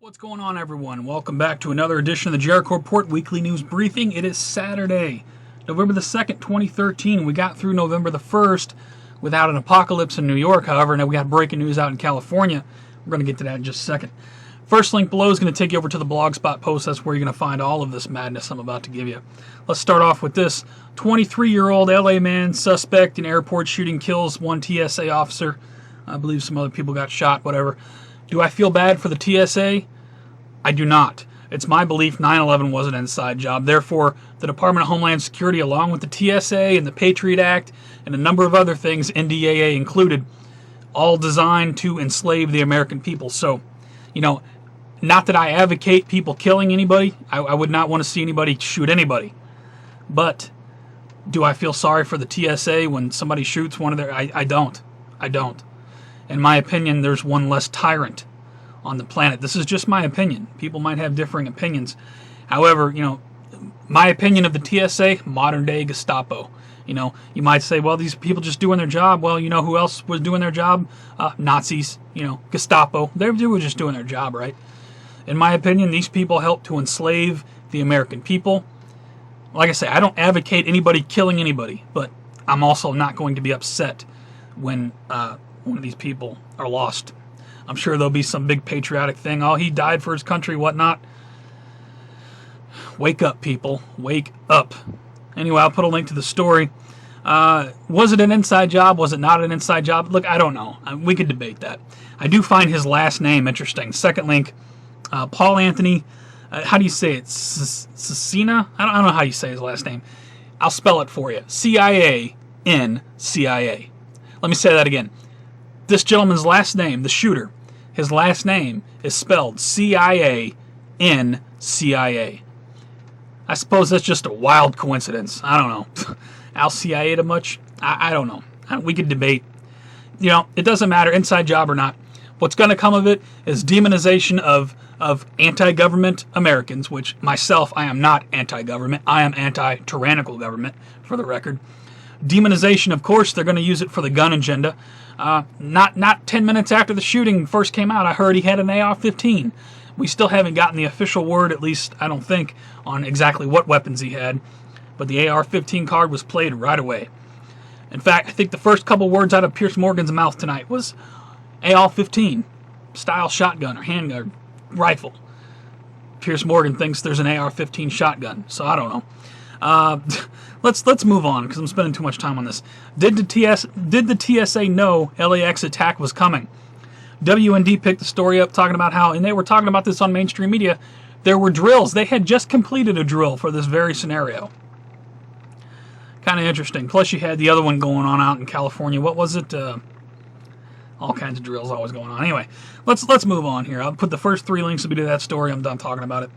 What's going on, everyone? Welcome back to another edition of the Jericho Report Weekly News Briefing. It is Saturday, November the 2nd, 2013. We got through November the 1st without an apocalypse in New York, however. Now we got breaking news out in California. We're going to get to that in just a second. First link below is going to take you over to the Blogspot post. That's where you're going to find all of this madness I'm about to give you. Let's start off with this. 23-year-old LA man suspect in airport shooting kills one TSA officer. I believe some other people got shot, whatever. Do I feel bad for the TSA? I do not. It's my belief 9/11 was an inside job. Therefore, the Department of Homeland Security, along with the TSA and the Patriot Act and a number of other things, NDAA included, all designed to enslave the American people. So, not that I advocate people killing anybody. I would not want to see anybody shoot anybody. But do I feel sorry for the TSA when somebody shoots one of their... I don't. I don't. In my opinion, there's one less tyrant on the planet. This is just my opinion. People might have differing opinions. However, my opinion of the TSA, modern day Gestapo. You might say, well, these people just doing their job. Well, you know who else was doing their job? Nazis, Gestapo. They were just doing their job, right? In my opinion, these people helped to enslave the American people. Like I say, I don't advocate anybody killing anybody, but I'm also not going to be upset when one of these people are lost. I'm sure there'll be some big patriotic thing. Oh, he died for his country, whatnot. Wake up, people. Wake up. Anyway, I'll put a link to the story. Was it an inside job? Was it not an inside job? Look, I don't know. We could debate that. I do find his last name interesting. Second link, Paul Anthony. How do you say it? Cicina? I don't know how you say his last name. I'll spell it for you. CIA-N-CIA. Let me say that again. This gentleman's last name, the shooter, his last name is spelled CIA-N-CIA. I suppose that's just a wild coincidence. I don't know. Al CIA much? I don't know. We could debate. It doesn't matter, inside job or not. What's going to come of it is demonization of anti-government Americans, which myself, I am not anti-government. I am anti-tyrannical government, for the record. Demonization, of course, they're going to use it for the gun agenda. Not 10 minutes after the shooting first came out, I heard he had an AR-15. We still haven't gotten the official word, at least I don't think, on exactly what weapons he had. But the AR-15 card was played right away. In fact, I think the first couple words out of Piers Morgan's mouth tonight was AR-15 style shotgun or handgun rifle. Piers Morgan thinks there's an AR-15 shotgun, so I don't know. Let's move on because I'm spending too much time on this. Did the TSA know LAX attack was coming? WND picked the story up talking about how, and they were talking about this on mainstream media, there were drills. They had just completed a drill for this very scenario. Kind of interesting. Plus you had the other one going on out in California. What was it? All kinds of drills always going on. Anyway, let's move on here. I'll put the first three links to that story. I'm done talking about it.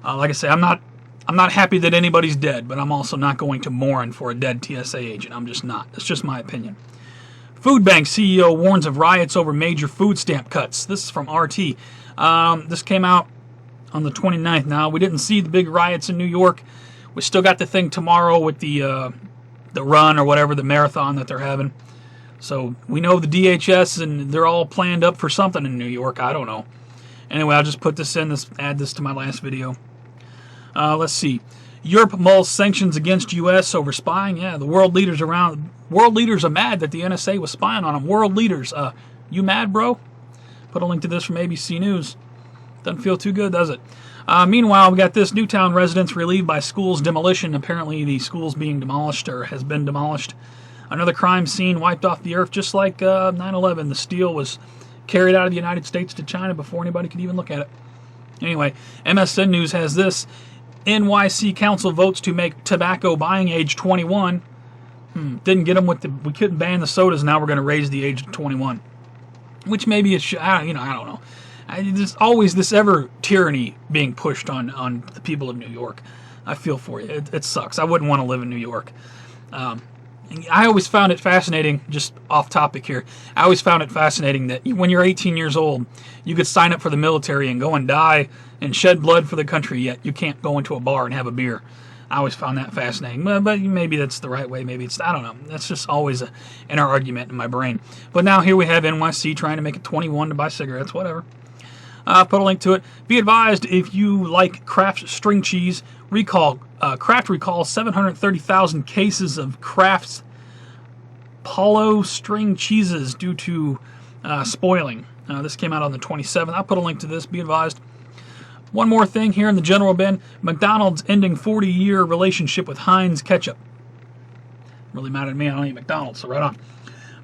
Like I say, I'm not happy that anybody's dead, but I'm also not going to mourn for a dead TSA agent. I'm just not. That's just my opinion. Food Bank CEO warns of riots over major food stamp cuts. This is from RT. This came out on the 29th now. We didn't see the big riots in New York. We still got the thing tomorrow with the run or whatever, the marathon that they're having. So we know the DHS and they're all planned up for something in New York. I don't know. Anyway, I'll just put this in, add this to my last video. Let's see. Europe mulls sanctions against U.S. over spying. Yeah, the world leaders are mad that the NSA was spying on them. World leaders, you mad, bro? Put a link to this from ABC News. Doesn't feel too good, does it? Meanwhile, we got this. Newtown residents relieved by school's demolition. Apparently, the school's being demolished or has been demolished. Another crime scene wiped off the earth, just like 9/11. The steel was carried out of the United States to China before anybody could even look at it. Anyway, MSN News has this. NYC Council votes to make tobacco buying age 21. Didn't get them we couldn't ban the sodas. Now we're going to raise the age to 21, which maybe it should. I don't know. There's always this ever tyranny being pushed on the people of New York. I feel for you. It sucks. I wouldn't want to live in New York. I always found it fascinating. Just off topic here. I always found it fascinating that when you're 18 years old, you could sign up for the military and go and die and shed blood for the country, yet you can't go into a bar and have a beer. I always found that fascinating. But maybe that's the right way. Maybe it's, I don't know. That's just always an inner argument in my brain. But now here we have NYC trying to make it 21 to buy cigarettes, whatever. Put a link to it. Be advised, if you like Kraft string cheese, Kraft recalls 730,000 cases of Kraft's Polo string cheeses due to spoiling. This came out on the 27th. I'll put a link to this. Be advised. One more thing here in the general bin. McDonald's ending 40-year relationship with Heinz ketchup. Really mad at me. I don't eat McDonald's, so right on.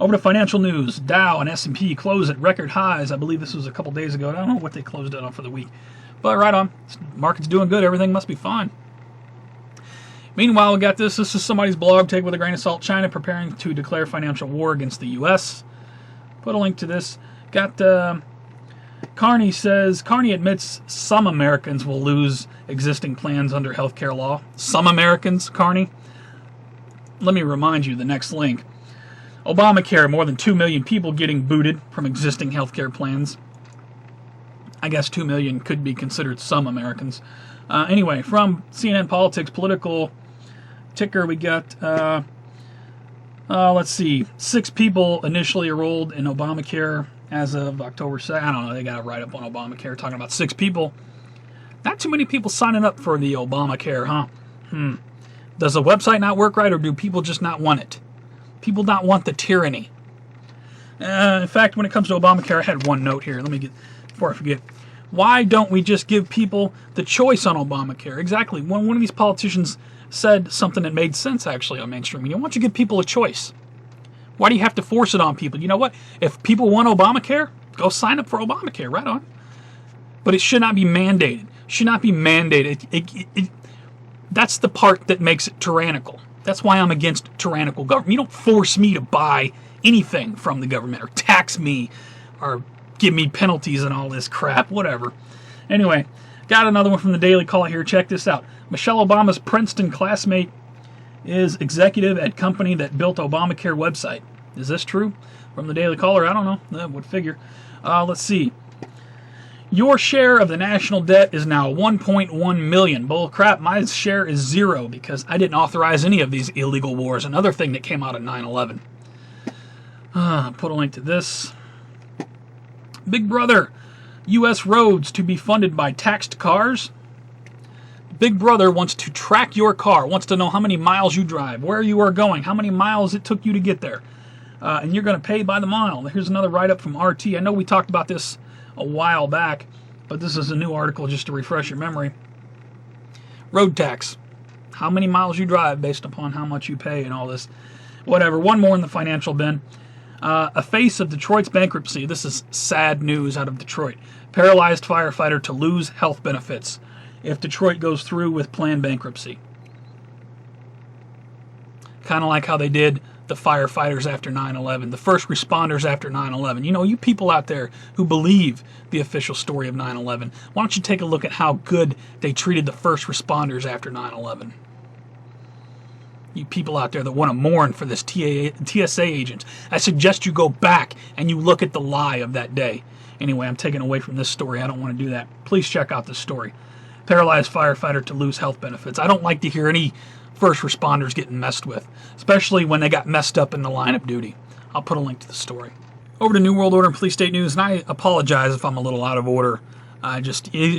Over to financial news. Dow and S&P close at record highs. I believe this was a couple days ago. I don't know what they closed it on for the week. But right on. Market's doing good. Everything must be fine. Meanwhile, we got this. This is somebody's blog. Take it with a grain of salt. China preparing to declare financial war against the U.S. Put a link to this. Got Carney says, Carney admits some Americans will lose existing plans under healthcare law. Some Americans, Carney? Let me remind you, the next link. Obamacare, more than 2 million people getting booted from existing healthcare plans. I guess 2 million could be considered some Americans. Anyway, from CNN Politics, political ticker, we got, let's see, 6 people initially enrolled in Obamacare as of October 2nd. I don't know, they got a write-up on Obamacare talking about 6 people. Not too many people signing up for the Obamacare, huh? Does the website not work right, or do people just not want it? People not want the tyranny. In fact, when it comes to Obamacare, I had one note here. Let me get, before I forget. Why don't we just give people the choice on Obamacare? Exactly. One of these politicians said something that made sense, actually, on mainstream media. Why don't you give people a choice? Why do you have to force it on people? You know what? If people want Obamacare, go sign up for Obamacare. Right on. But it should not be mandated. Should not be mandated. That's the part that makes it tyrannical. That's why I'm against tyrannical government. You don't force me to buy anything from the government or tax me or give me penalties and all this crap, whatever. Anyway, got another one from the Daily Caller here. Check this out. Michelle Obama's Princeton classmate is executive at company that built Obamacare website. Is this true? From the Daily Caller? I don't know. That would figure. Let's see. Your share of the national debt is now $1.1 million. Bull crap, my share is 0 because I didn't authorize any of these illegal wars. Another thing that came out of 9/11. Put a link to this. Big Brother, U.S. roads to be funded by taxed cars. Big Brother wants to track your car, wants to know how many miles you drive, where you are going, how many miles it took you to get there. And you're going to pay by the mile. Here's another write-up from RT. I know we talked about this a while back, but this is a new article just to refresh your memory. Road tax. How many miles you drive based upon how much you pay and all this. Whatever. One more in the financial bin. A face of Detroit's bankruptcy. This is sad news out of Detroit. Paralyzed firefighter to lose health benefits if Detroit goes through with planned bankruptcy. Kind of like how they did the firefighters after 9/11, the first responders after 9/11. You know, you people out there who believe the official story of 9/11, why don't you take a look at how good they treated the first responders after 9/11? You people out there that want to mourn for this TSA agent, I suggest you go back and you look at the lie of that day. Anyway, I'm taking away from this story. I don't want to do that. Please check out this story. Paralyzed firefighter to lose health benefits. I don't like to hear any first responders getting messed with, especially when they got messed up in the line of duty. I'll put a link to the story. Over to New World Order and Police State News, and I apologize if I'm a little out of order. It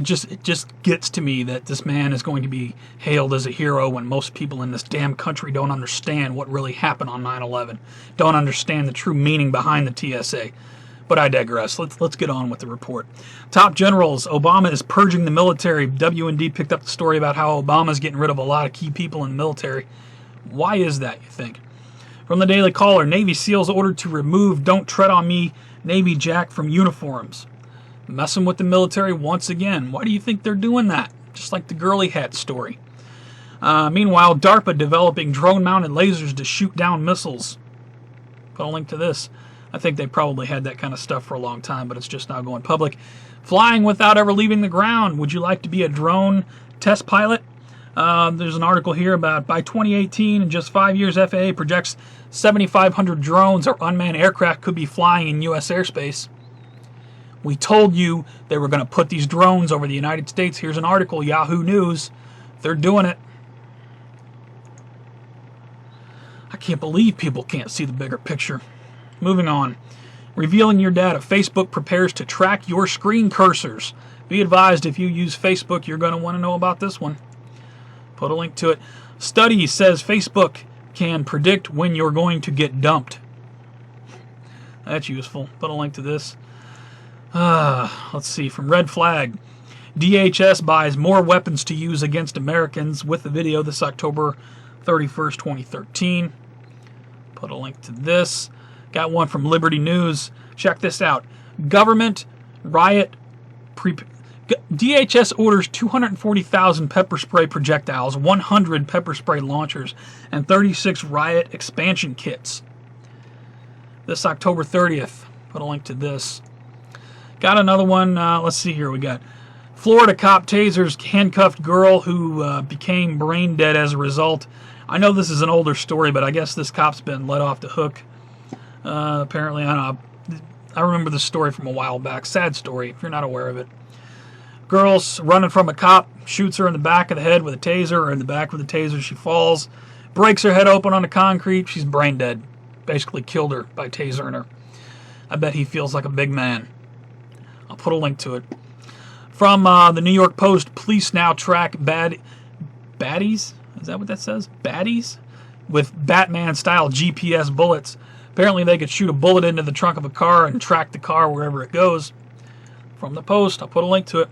just gets to me that this man is going to be hailed as a hero when most people in this damn country don't understand what really happened on 9/11, don't understand the true meaning behind the TSA. But I digress. Let's get on with the report. Top generals, Obama is purging the military. WND picked up the story about how Obama's getting rid of a lot of key people in the military. Why is that, you think? From the Daily Caller, Navy SEALs ordered to remove Don't Tread on Me Navy Jack from uniforms. Messing with the military once again. Why do you think they're doing that? Just like the girly hat story. Meanwhile, DARPA developing drone-mounted lasers to shoot down missiles. Put a link to this. I think they probably had that kind of stuff for a long time, but it's just now going public. Flying without ever leaving the ground. Would you like to be a drone test pilot? There's an article here about by 2018, in just 5 years, FAA projects 7,500 drones or unmanned aircraft could be flying in U.S. airspace. We told you they were going to put these drones over the United States. Here's an article, Yahoo News. They're doing it. I can't believe people can't see the bigger picture. Moving on. revealing your data. Facebook prepares to track your screen cursors. Be advised, if you use Facebook, you're going to want to know about this one. Put a link to it. Study says Facebook can predict when you're going to get dumped. That's useful. Put a link to this. Let's see. From Red Flag. DHS buys more weapons to use against Americans with the video. This October 31st, 2013. Put a link to this. Got one from Liberty News. Check this out. Government riot. DHS orders 240,000 pepper spray projectiles, 100 pepper spray launchers, and 36 riot expansion kits. This October 30th. Put a link to this. Got another one. Let's see here. We got Florida cop tasers handcuffed girl who became brain dead as a result. I know this is an older story, but I guess this cop's been let off the hook. Apparently, I don't know. I remember this story from a while back. Sad story, if you're not aware of it. Girl's running from a cop, shoots her in the back of the head with a taser, or in the back with a taser. She falls, breaks her head open on the concrete. She's brain dead. Basically killed her by tasering her. I bet he feels like a big man. I'll put a link to it. From the New York Post, police now track baddies? Is that what that says? Baddies? With Batman-style GPS bullets. Apparently they could shoot a bullet into the trunk of a car and track the car wherever it goes. From the Post, I'll put a link to it.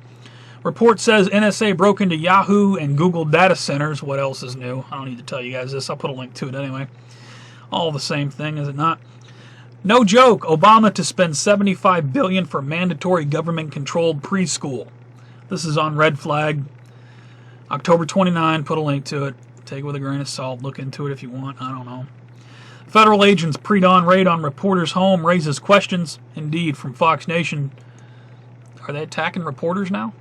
Report says NSA broke into Yahoo and Google data centers. What else is new? I don't need to tell you guys this. I'll put a link to it anyway. All the same thing, is it not? No joke. Obama to spend $75 billion for mandatory government-controlled preschool. This is on Red Flag. October 29. Put a link to it. Take it with a grain of salt. Look into it if you want. I don't know. Federal agents pre-dawn raid on reporter's home raises questions. Indeed, from Fox Nation. Are they attacking reporters now?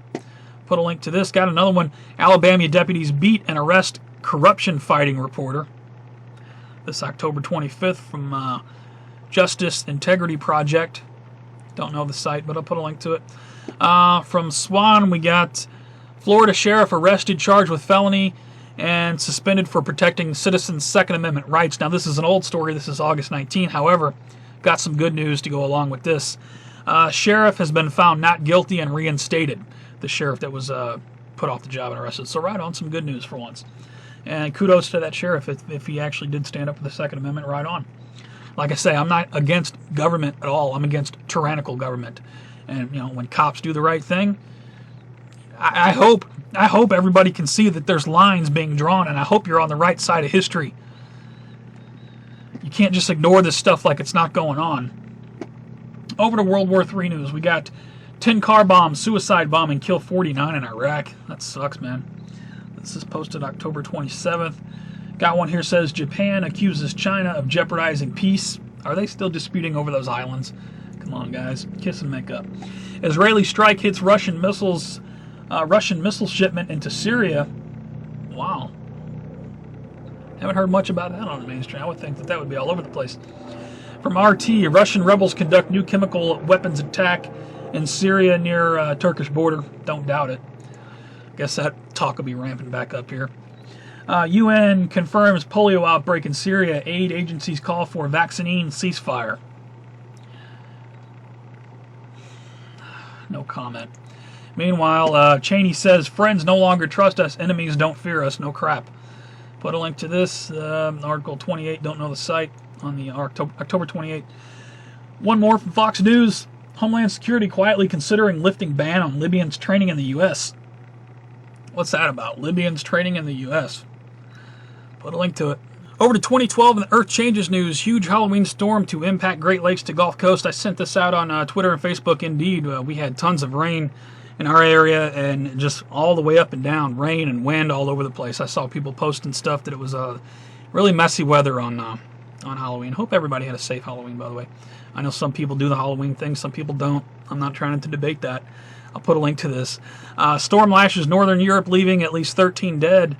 Put a link to this. Got another one. Alabama deputies beat and arrest corruption-fighting reporter. This October 25th from Justice Integrity Project. Don't know the site, but I'll put a link to it. From Swan, we got Florida sheriff arrested, charged with felony, and suspended for protecting citizens' Second Amendment rights. Now, this is an old story. This is August 19. However, got some good news to go along with this. Sheriff has been found not guilty and reinstated. The sheriff that was put off the job and arrested. So right on, some good news for once. And kudos to that sheriff if he actually did stand up for the Second Amendment. Right on. Like I say, I'm not against government at all. I'm against tyrannical government. And when cops do the right thing, I hope everybody can see that there's lines being drawn, and I hope you're on the right side of history. You can't just ignore this stuff like it's not going on. Over to World War III news. We got 10 car bombs, suicide bombing, kill 49 in Iraq. That sucks, man. This is posted October 27th. Got one here, says Japan accuses China of jeopardizing peace. Are they still disputing over those islands? Come on, guys. Kiss and make up. Israeli strike hits Russian missile shipment into Syria. Wow. Haven't heard much about that on the mainstream. I would think that would be all over the place. From RT, Russian rebels conduct new chemical weapons attack in Syria near Turkish border. Don't doubt it. Guess that talk will be ramping back up here. UN confirms polio outbreak in Syria. Aid agencies call for vaccine ceasefire. No comment. Meanwhile, Cheney says friends no longer trust us, enemies don't fear us. No crap. Put a link to this. Article 28, don't know the site, on the October 28. One more from Fox News. Homeland Security quietly considering lifting ban on Libyans training in the U.S. What's that about? Libyans training in the U.S. Put a link to it. Over to 2012 and the Earth Changes news. Huge Halloween storm to impact Great Lakes to Gulf Coast. I sent this out on Twitter and Facebook. Indeed, we had tons of rain in our area and just all the way up and down. Rain and wind all over the place. I saw people posting stuff that it was really messy weather on Halloween. Hope everybody had a safe Halloween, by the way. I know some people do the Halloween thing, some people don't. I'm not trying to debate that. I'll put a link to this. Storm lashes Northern Europe, leaving at least 13 dead.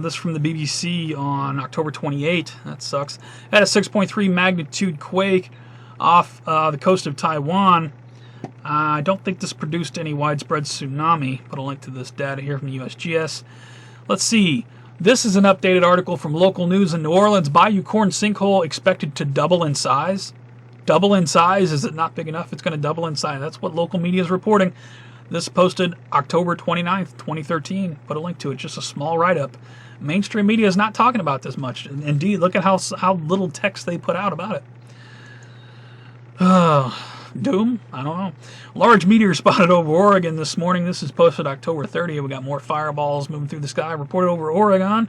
This from the BBC on October 28. That sucks. Had a 6.3 magnitude quake off the coast of Taiwan. I don't think this produced any widespread tsunami. Put a link to this data here from the USGS. Let's see. This is an updated article from local news in New Orleans. Bayou Corn sinkhole expected to double in size. double in size. Is it not big enough? It's going to double in size. That's what local media is reporting. This posted October 29th, 2013. Put a link to it. Just a small write-up. Mainstream media is not talking about this much. Indeed, look at how little text they put out about it. Doom? I don't know. Large meteor spotted over Oregon this morning. This is posted October 30th. We got more fireballs moving through the sky. Reported over Oregon.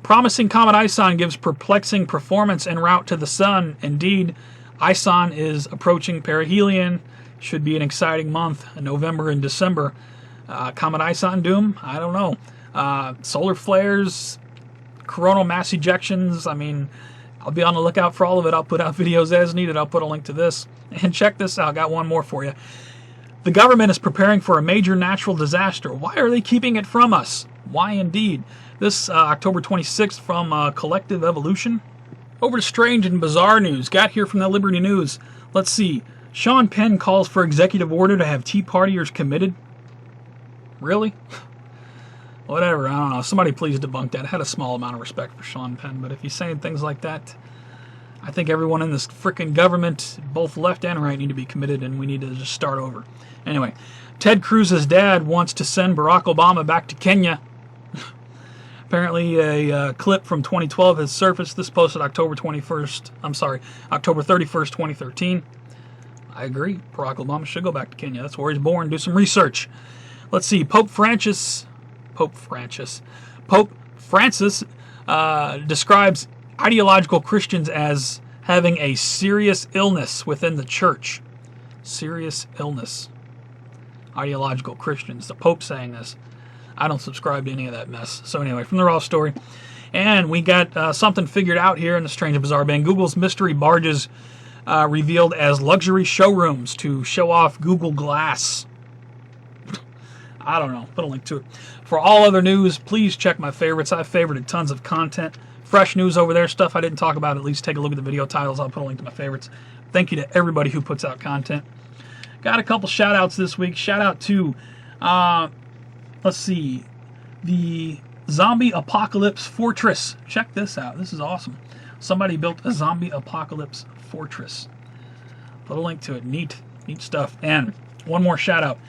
Promising comet ISON gives perplexing performance en route to the sun. Indeed, ISON is approaching perihelion. Should be an exciting month in November and December. Comet ISON Doom? I don't know. Solar flares, coronal mass ejections. I mean, I'll be on the lookout for all of it. I'll put out videos as needed. I'll put a link to this. And check this out. Got one more for you. The government is preparing for a major natural disaster. Why are they keeping it from us? Why indeed? This October 26th from Collective Evolution. Over to strange and bizarre news. Got here from the Liberty News. Let's see. Sean Penn calls for executive order to have Tea Partiers committed. Really? Whatever, I don't know. Somebody please debunk that. I had a small amount of respect for Sean Penn, but if he's saying things like that, I think everyone in this frickin' government, both left and right, need to be committed, and we need to just start over. Anyway, Ted Cruz's dad wants to send Barack Obama back to Kenya. Apparently, a clip from 2012 has surfaced. This posted October 31st, 2013. I agree. Barack Obama should go back to Kenya. That's where he's born. Do some research. Let's see. Pope Francis describes ideological Christians as having a serious illness within the church. Serious illness. Ideological Christians. The Pope saying this. I don't subscribe to any of that mess. So anyway, from the Raw story. And we got something figured out here in the Strange and Bizarre Band. Google's mystery barges revealed as luxury showrooms to show off Google Glass. I don't know. Put a link to it. For all other news, please check my favorites. I've favorited tons of content. Fresh news over there. Stuff I didn't talk about. At least take a look at the video titles. I'll put a link to my favorites. Thank you to everybody who puts out content. Got a couple shout outs this week. Shout out to, let's see, the Zombie Apocalypse Fortress. Check this out. This is awesome. Somebody built a Zombie Apocalypse Fortress. Put a link to it. Neat stuff. And one more shout out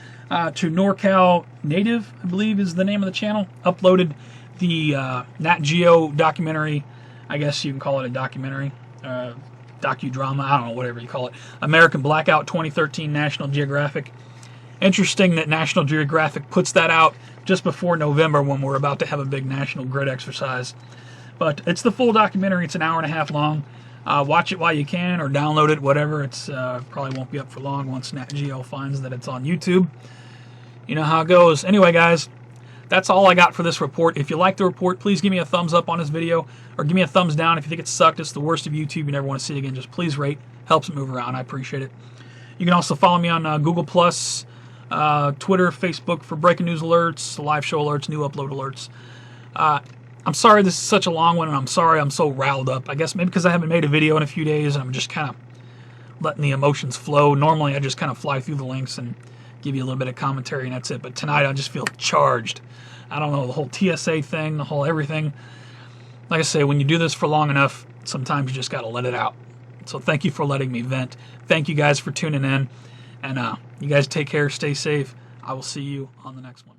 to NorCal Native, I believe is the name of the channel. Uploaded the Nat Geo documentary. I guess you can call it a documentary. Docudrama. I don't know, whatever you call it. American Blackout 2013 National Geographic. Interesting that National Geographic puts that out just before November when we're about to have a big national grid exercise. But it's the full documentary. It's an hour and a half long. Watch it while you can or download it, whatever. It's probably won't be up for long once Nat Geo finds that it's on YouTube. You know how it goes. Anyway, guys, that's all I got for this report. If you like the report, please give me a thumbs up on this video or give me a thumbs down. If you think it sucked, it's the worst of YouTube, you never want to see it again, just please rate. Helps it move around. I appreciate it. You can also follow me on Google+, Twitter, Facebook for breaking news alerts, live show alerts, new upload alerts. I'm sorry this is such a long one, and I'm sorry I'm so riled up. I guess maybe because I haven't made a video in a few days, and I'm just kind of letting the emotions flow. Normally, I just kind of fly through the links and give you a little bit of commentary, and that's it. But tonight, I just feel charged. I don't know, the whole TSA thing, the whole everything. Like I say, when you do this for long enough, sometimes you just got to let it out. So thank you for letting me vent. Thank you guys for tuning in. And you guys take care, stay safe. I will see you on the next one.